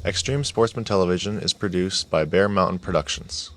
Extreme Sportsman Television is produced by Bear Mountain Productions.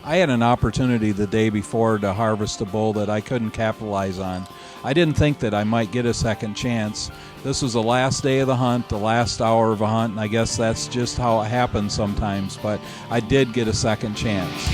I had an opportunity the day before to harvest a bull that I couldn't capitalize on. I didn't think that I might get a second chance. This was the last day of the hunt, the last hour of a hunt, and I guess that's just how it happens sometimes, but I did get a second chance.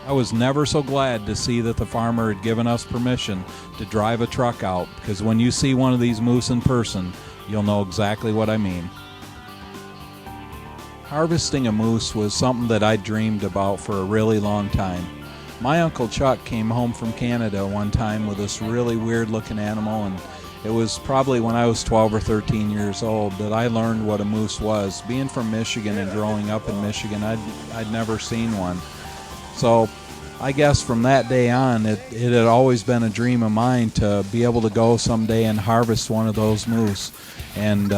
I was never so glad to see that the farmer had given us permission to drive a truck out, because when you see one of these moose in person, you'll know exactly what I mean. Harvesting a moose was something that I dreamed about for a really long time. My Uncle Chuck came home from Canada one time with this really weird looking animal, and it was probably when I was 12 or 13 years old that I learned what a moose was. Being from Michigan and growing up in Michigan, I'd never seen one. So I guess from that day on, it had always been a dream of mine to be able to go someday and harvest one of those moose. And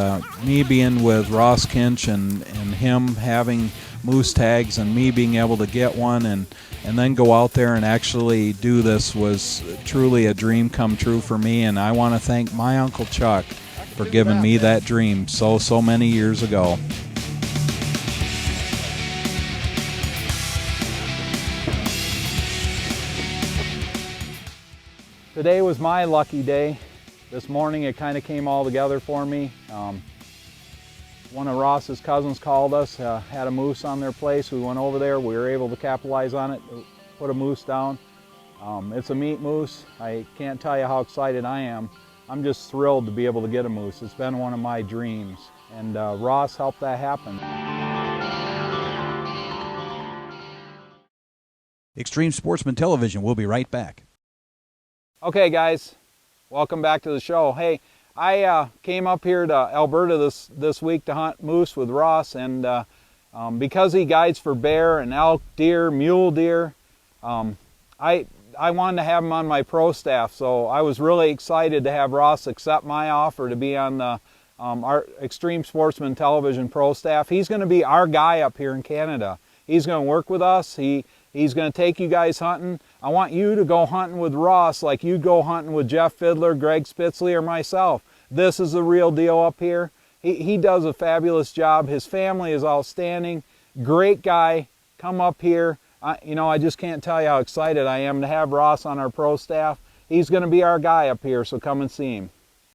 me being with Ross Kinch and him having moose tags and me being able to get one and then go out there and actually do this was truly a dream come true for me. And I want to thank my Uncle Chuck for giving me that dream so many years ago. Today was my lucky day. This morning it kind of came all together for me. One of Ross's cousins called us, had a moose on their place. We went over there, we were able to capitalize on it, put a moose down. It's a meat moose. I can't tell you how excited I am. I'm just thrilled to be able to get a moose. It's been one of my dreams, and Ross helped that happen. Extreme Sportsman Television will be right back. Okay guys, welcome back to the show. Hey, I came up here to Alberta this week to hunt moose with Ross, and because he guides for bear and elk, deer, mule deer, I wanted to have him on my pro staff, so I was really excited to have Ross accept my offer to be on the our Extreme Sportsman Television pro staff. He's going to be our guy up here in Canada. He's going to work with us. He's going to take you guys hunting. I want you to go hunting with Ross like you go hunting with Jeff Fiddler, Greg Spitzley, or myself. This is the real deal up here. He does a fabulous job. His family is outstanding. Great guy. Come up here. I just can't tell you how excited I am to have Ross on our pro staff. He's going to be our guy up here, so come and see him.